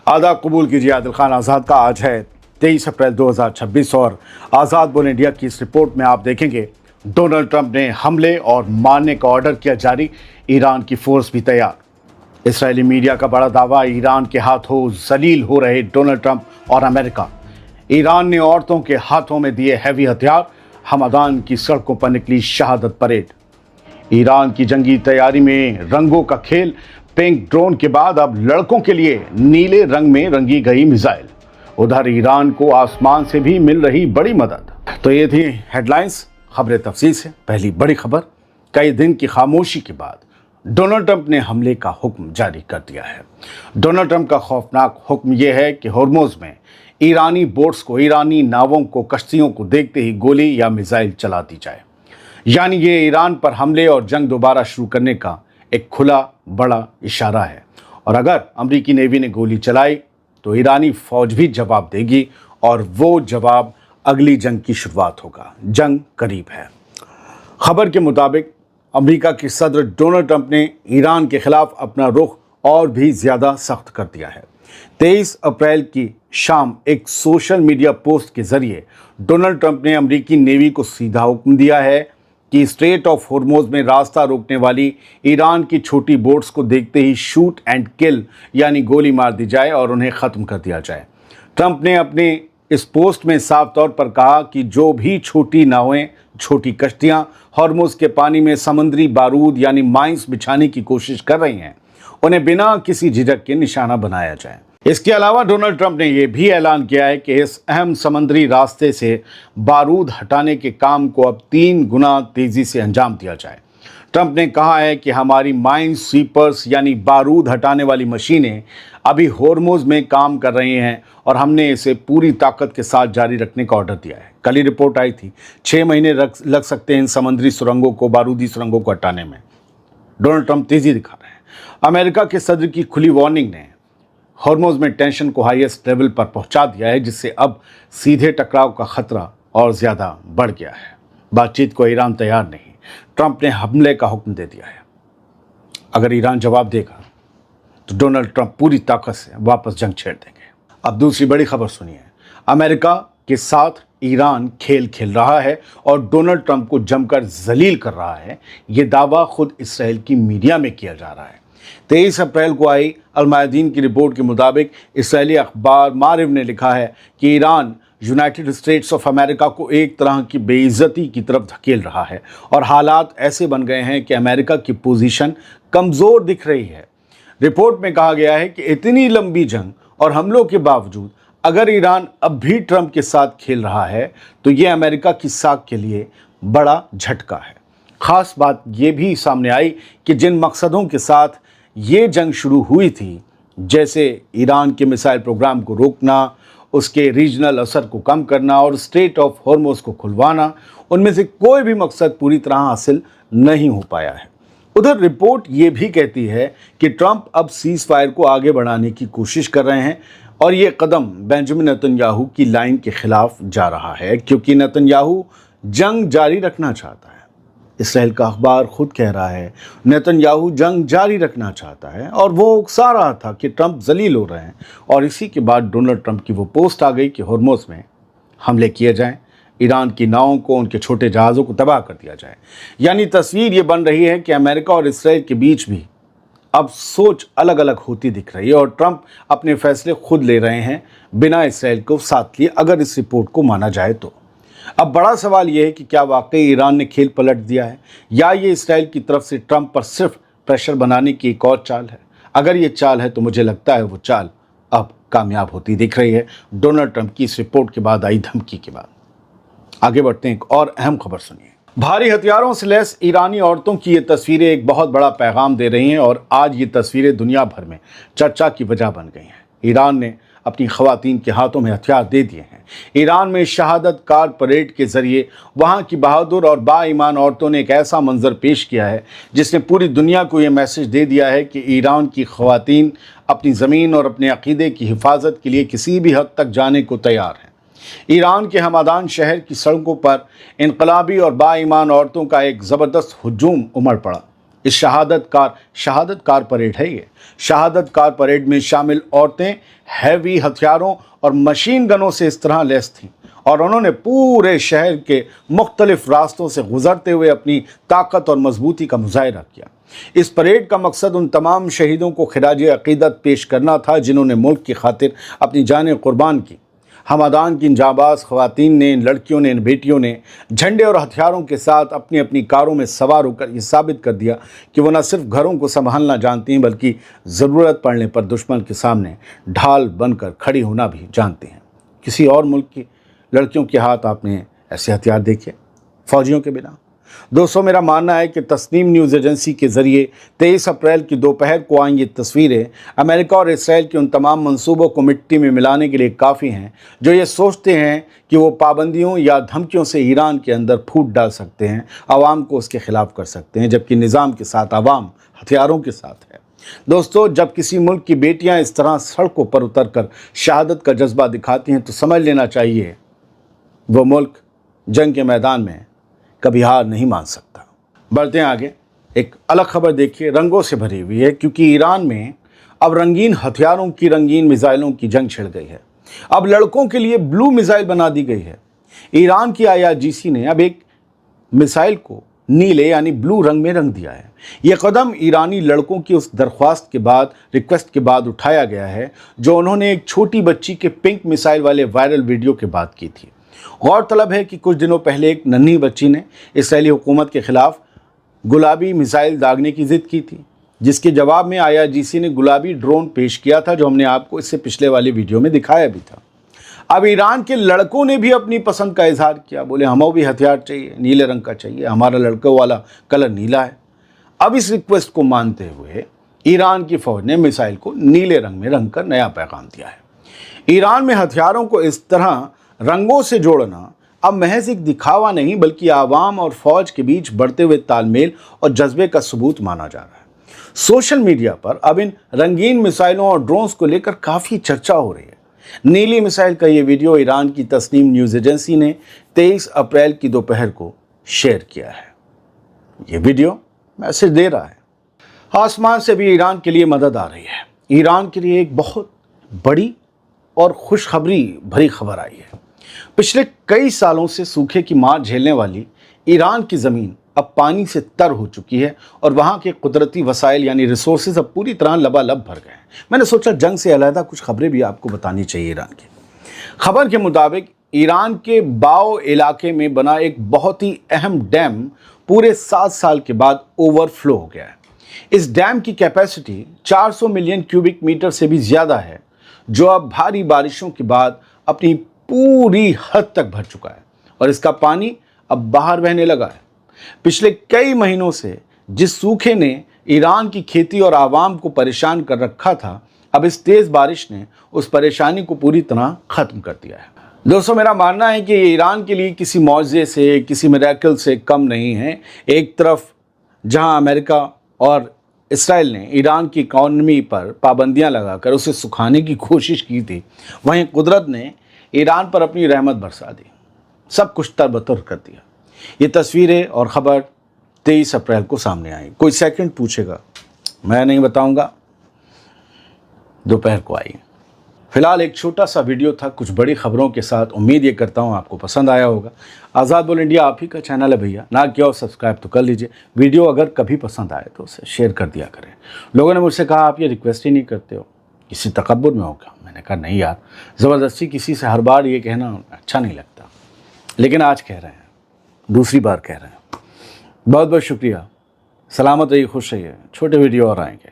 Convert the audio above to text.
आदाब कबूल कीजिए। आदिल खान आज़ाद का आज है 23 अप्रैल 2026 और आज़ाद बोल इंडिया की इस रिपोर्ट में आप देखेंगे डोनाल्ड ट्रंप ने हमले और मारने का ऑर्डर किया जारी, ईरान की फोर्स भी तैयार। इसराइली मीडिया का बड़ा दावा, ईरान के हाथों जलील हो रहे डोनाल्ड ट्रंप और अमेरिका। ईरान ने औरतों के हाथों में दिए हैवी हथियार, हमदान की सड़कों पर निकली शहादत परेड। ईरान की जंगी तैयारी में रंगों का खेल, पिंक ड्रोन के बाद अब लड़कों के लिए नीले रंग में रंगी गई मिसाइल। उधर ईरान को आसमान से भी मिल रही बड़ी मदद। तो ये थी हेडलाइंस, खबरें तफसील से। पहली बड़ी खबर, कई दिन की खामोशी के बाद डोनाल्ड ट्रंप ने हमले का हुक्म जारी कर दिया है। डोनाल्ड ट्रंप का खौफनाक हुक्म यह है कि हॉर्मुज़ में ईरानी बोट्स को, ईरानी नावों को, कश्तियों को देखते ही गोली या मिसाइल चला दी जाए। यानी ये ईरान पर हमले और जंग दोबारा शुरू करने का एक खुला बड़ा इशारा है। और अगर अमेरिकी नेवी ने गोली चलाई तो ईरानी फौज भी जवाब देगी और वो जवाब अगली जंग की शुरुआत होगा। जंग करीब है। खबर के मुताबिक अमेरिका के सदर डोनाल्ड ट्रंप ने ईरान के खिलाफ अपना रुख और भी ज़्यादा सख्त कर दिया है। 23 अप्रैल की शाम एक सोशल मीडिया पोस्ट के जरिए डोनाल्ड ट्रंप ने अमेरिकी नेवी को सीधा हुक्म दिया है कि स्ट्रेट ऑफ हॉर्मुज़ में रास्ता रोकने वाली ईरान की छोटी बोट्स को देखते ही शूट एंड किल यानी गोली मार दी जाए और उन्हें ख़त्म कर दिया जाए। ट्रंप ने अपने इस पोस्ट में साफ तौर पर कहा कि जो भी छोटी नावें, छोटी कश्तियां हॉर्मुज़ के पानी में समुद्री बारूद यानी माइंस बिछाने की कोशिश कर रही हैं, उन्हें बिना किसी झिझक के निशाना बनाया जाए। इसके अलावा डोनाल्ड ट्रंप ने यह भी ऐलान किया है कि इस अहम समुद्री रास्ते से बारूद हटाने के काम को अब 3 गुना तेज़ी से अंजाम दिया जाए। ट्रंप ने कहा है कि हमारी माइन स्वीपर्स यानी बारूद हटाने वाली मशीनें अभी हॉर्मुज़ में काम कर रही हैं और हमने इसे पूरी ताकत के साथ जारी रखने का ऑर्डर दिया है। कल ही रिपोर्ट आई थी 6 महीने लग सकते हैं इन समुद्री सुरंगों को, बारूदी सुरंगों को हटाने में। डोनाल्ड ट्रंप तेज़ी दिखा रहे हैं। अमेरिका के सदर की खुली वार्निंग ने हॉर्मुज़ में टेंशन को हाईएस्ट लेवल पर पहुंचा दिया है, जिससे अब सीधे टकराव का खतरा और ज़्यादा बढ़ गया है। बातचीत को ईरान तैयार नहीं, ट्रंप ने हमले का हुक्म दे दिया है। अगर ईरान जवाब देगा तो डोनाल्ड ट्रंप पूरी ताकत से वापस जंग छेड़ देंगे। अब दूसरी बड़ी खबर सुनिए। अमेरिका के साथ ईरान खेल खेल रहा है और डोनाल्ड ट्रंप को जमकर जलील कर रहा है। ये दावा खुद इसराइल की मीडिया में किया जा रहा है। 23 अप्रैल को आई अल मायादीन की रिपोर्ट के मुताबिक इसराइली अखबार मारिव ने लिखा है कि Iran United states of America को एक तरह की बेइज्जती की तरफ धकेल रहा है और हालात ऐसे बन गए हैं कि अमेरिका की पोजीशन कमज़ोर दिख रही है। रिपोर्ट में कहा गया है कि इतनी लंबी जंग और हमलों के बावजूद अगर ईरान अब भी ट्रंप के साथ खेल रहा है तो ये अमेरिका की साख के लिए बड़ा झटका है। ख़ास बात ये भी सामने आई कि जिन मकसदों के साथ ये जंग शुरू हुई थी, जैसे ईरान के मिसाइल प्रोग्राम को रोकना, उसके रीजनल असर को कम करना और स्ट्रेट ऑफ हॉर्मुज़ को खुलवाना, उनमें से कोई भी मकसद पूरी तरह हासिल नहीं हो पाया है। उधर रिपोर्ट ये भी कहती है कि ट्रंप अब सीज़ फायर को आगे बढ़ाने की कोशिश कर रहे हैं और ये कदम बेंजामिन नेतन्याहू की लाइन के खिलाफ जा रहा है, क्योंकि नेतन्याहू जंग जारी रखना चाहता है। इसराइल का अखबार खुद कह रहा है नेतन्याहू जंग जारी रखना चाहता है और वो उकसा रहा था कि ट्रंप जलील हो रहे हैं। और इसी के बाद डोनाल्ड ट्रंप की वो पोस्ट आ गई कि हॉर्मुज़ में हमले किए जाएं, ईरान की नावों को, उनके छोटे जहाज़ों को तबाह कर दिया जाए। यानी तस्वीर ये बन रही है कि अमेरिका और इसराइल के बीच भी अब सोच अलग अलग होती दिख रही है और ट्रंप अपने फैसले खुद ले रहे हैं बिना इसराइल को साथ लिए, अगर इस रिपोर्ट को माना जाए तो। अब बड़ा सवाल यह है कि क्या वाकई ईरान ने खेल पलट दिया है या ये इसराइल की तरफ से ट्रंप पर सिर्फ प्रेशर बनाने की एक और चाल है। अगर ये चाल है तो मुझे लगता है वो चाल अब कामयाब होती दिख रही है डोनाल्ड ट्रंप की इस रिपोर्ट के बाद आई धमकी के बाद। आगे बढ़ते हैं, एक और अहम खबर सुनिए। भारी हथियारों से लैस ईरानी औरतों की ये तस्वीरें एक बहुत बड़ा पैगाम दे रही हैं और आज ये तस्वीरें दुनिया भर में चर्चा की वजह बन गई हैं। ईरान ने अपनी ख़वातीन के हाथों में हथियार दे दिए हैं। ईरान में शहादत कार परेड के ज़रिए वहाँ की बहादुर और बाईमान औरतों ने एक ऐसा मंजर पेश किया है जिसने पूरी दुनिया को ये मैसेज दे दिया है कि ईरान की ख़वातीन अपनी ज़मीन और अपने अक़ीदे की हिफाजत के लिए किसी भी हद तक जाने को तैयार हैं। ईरान के हमदान शहर की सड़कों पर इनकलाबी और बाईमान औरतों का एक ज़बरदस्त हुजूम उमड़ पड़ा। इस शहादत कार परेड है ये। शहादत कार परेड में शामिल औरतें हैवी हथियारों और मशीन गनों से इस तरह लैस थीं और उन्होंने पूरे शहर के मुख्तलिफ रास्तों से गुजरते हुए अपनी ताकत और मजबूती का मुजाहिरा किया। इस परेड का मकसद उन तमाम शहीदों को खिराज अक़ीदत पेश करना था जिन्होंने मुल्क की खातिर अपनी जानें कुर्बान की। हमादान की इन जाबाज ख़वातीन ने, इन लड़कियों ने, इन बेटियों ने झंडे और हथियारों के साथ अपनी अपनी कारों में सवार होकर ये साबित कर दिया कि वो न सिर्फ घरों को संभालना जानती हैं बल्कि ज़रूरत पड़ने पर दुश्मन के सामने ढाल बनकर खड़ी होना भी जानती हैं। किसी और मुल्क की लड़कियों के हाथ आपने ऐसे हथियार देखे फ़ौजियों के बिना? दोस्तों, मेरा मानना है कि तस्नीम न्यूज़ एजेंसी के ज़रिए 23 अप्रैल की दोपहर को आई ये तस्वीरें अमेरिका और इसराइल के उन तमाम मंसूबों को मिट्टी में मिलाने के लिए काफ़ी हैं जो ये सोचते हैं कि वो पाबंदियों या धमकियों से ईरान के अंदर फूट डाल सकते हैं, आवाम को उसके ख़िलाफ़ कर सकते हैं, जबकि निज़ाम के साथ आवाम हथियारों के साथ है। दोस्तों, जब किसी मुल्क की बेटियाँ इस तरह सड़कों पर उतर कर शहादत का जज्बा दिखाती हैं तो समझ लेना चाहिए वो मुल्क जंग के मैदान में कभी हार नहीं मान सकता। बढ़ते हैं आगे। एक अलग खबर देखिए, रंगों से भरी हुई है क्योंकि ईरान में अब रंगीन हथियारों की, रंगीन मिसाइलों की जंग छिड़ गई है। अब लड़कों के लिए ब्लू मिसाइल बना दी गई है। ईरान की IRGC ने अब एक मिसाइल को नीले यानी ब्लू रंग में रंग दिया है। यह कदम ईरानी लड़कों की उस दरख्वास्त के बाद, रिक्वेस्ट के बाद उठाया गया है जो उन्होंने एक छोटी बच्ची के पिंक मिसाइल वाले वायरल वीडियो के बाद की थी। गौरतलब है कि कुछ दिनों पहले एक नन्ही बच्ची ने इसराइली हुकूमत के खिलाफ गुलाबी मिसाइल दागने की जिद की थी, जिसके जवाब में IRGC ने गुलाबी ड्रोन पेश किया था जो हमने आपको इससे पिछले वाले वीडियो में दिखाया भी था। अब ईरान के लड़कों ने भी अपनी पसंद का इजहार किया, बोले हमें भी हथियार चाहिए, नीले रंग का चाहिए, हमारा लड़कों वाला कलर नीला है। अब इस रिक्वेस्ट को मानते हुए ईरान की फौज ने मिसाइल को नीले रंग में रंग कर नया पैगाम दिया है। ईरान में हथियारों को इस तरह रंगों से जोड़ना अब महज एक दिखावा नहीं बल्कि आवाम और फौज के बीच बढ़ते हुए तालमेल और जज्बे का सबूत माना जा रहा है। सोशल मीडिया पर अब इन रंगीन मिसाइलों और ड्रोन्स को लेकर काफ़ी चर्चा हो रही है। नीली मिसाइल का ये वीडियो ईरान की तस्नीम न्यूज़ एजेंसी ने 23 अप्रैल की दोपहर को शेयर किया है। ये वीडियो मैसेज दे रहा है, आसमान से भी ईरान के लिए मदद आ रही है। ईरान के लिए एक बहुत बड़ी और खुशखबरी भरी खबर आई है। पिछले कई सालों से सूखे की मार झेलने वाली ईरान की ज़मीन अब पानी से तर हो चुकी है और वहाँ के कुदरती वसाइल यानी रिसोर्सेज अब पूरी तरह लबालब भर गए हैं। मैंने सोचा जंग से अलहदा कुछ खबरें भी आपको बतानी चाहिए ईरान की। खबर के मुताबिक ईरान के बाओ इलाके में बना एक बहुत ही अहम डैम पूरे 7 साल के बाद ओवरफ्लो हो गया है। इस डैम की कैपेसिटी 400 मिलियन क्यूबिक मीटर से भी ज़्यादा है जो अब भारी बारिशों के बाद अपनी पूरी हद तक भर चुका है और इसका पानी अब बाहर बहने लगा है। पिछले कई महीनों से जिस सूखे ने ईरान की खेती और आवाम को परेशान कर रखा था, अब इस तेज़ बारिश ने उस परेशानी को पूरी तरह ख़त्म कर दिया है। दोस्तों, मेरा मानना है कि ये ईरान के लिए किसी मौजे से, किसी मिरेकल से कम नहीं है। एक तरफ जहां अमेरिका और इसराइल ने ईरान की इकॉनमी पर पाबंदियां लगाकर उसे सुखाने की कोशिश की थी, वहीं कुदरत ने ईरान पर अपनी रहमत बरसा दी, सब कुछ तरबतर कर दिया। ये तस्वीरें और ख़बर 23 अप्रैल को सामने आई। कोई सेकंड पूछेगा, मैं नहीं बताऊंगा, दोपहर को आई। फिलहाल एक छोटा सा वीडियो था कुछ बड़ी खबरों के साथ। उम्मीद ये करता हूँ आपको पसंद आया होगा। आज़ाद बोल इंडिया आप ही का चैनल है भैया, ना किया और सब्सक्राइब तो कर लीजिए। वीडियो अगर कभी पसंद आए तो उसे शेयर कर दिया करें। लोगों ने मुझसे कहा आप ये रिक्वेस्ट ही नहीं करते हो, किसी तकब्बुर में हो क्या? मैंने कहा नहीं यार, ज़बरदस्ती किसी से हर बार ये कहना अच्छा नहीं लगता, लेकिन आज कह रहे हैं, दूसरी बार कह रहे हैं। बहुत बहुत शुक्रिया। सलामत रहिए, खुश रहिए। छोटे वीडियो और आएंगे।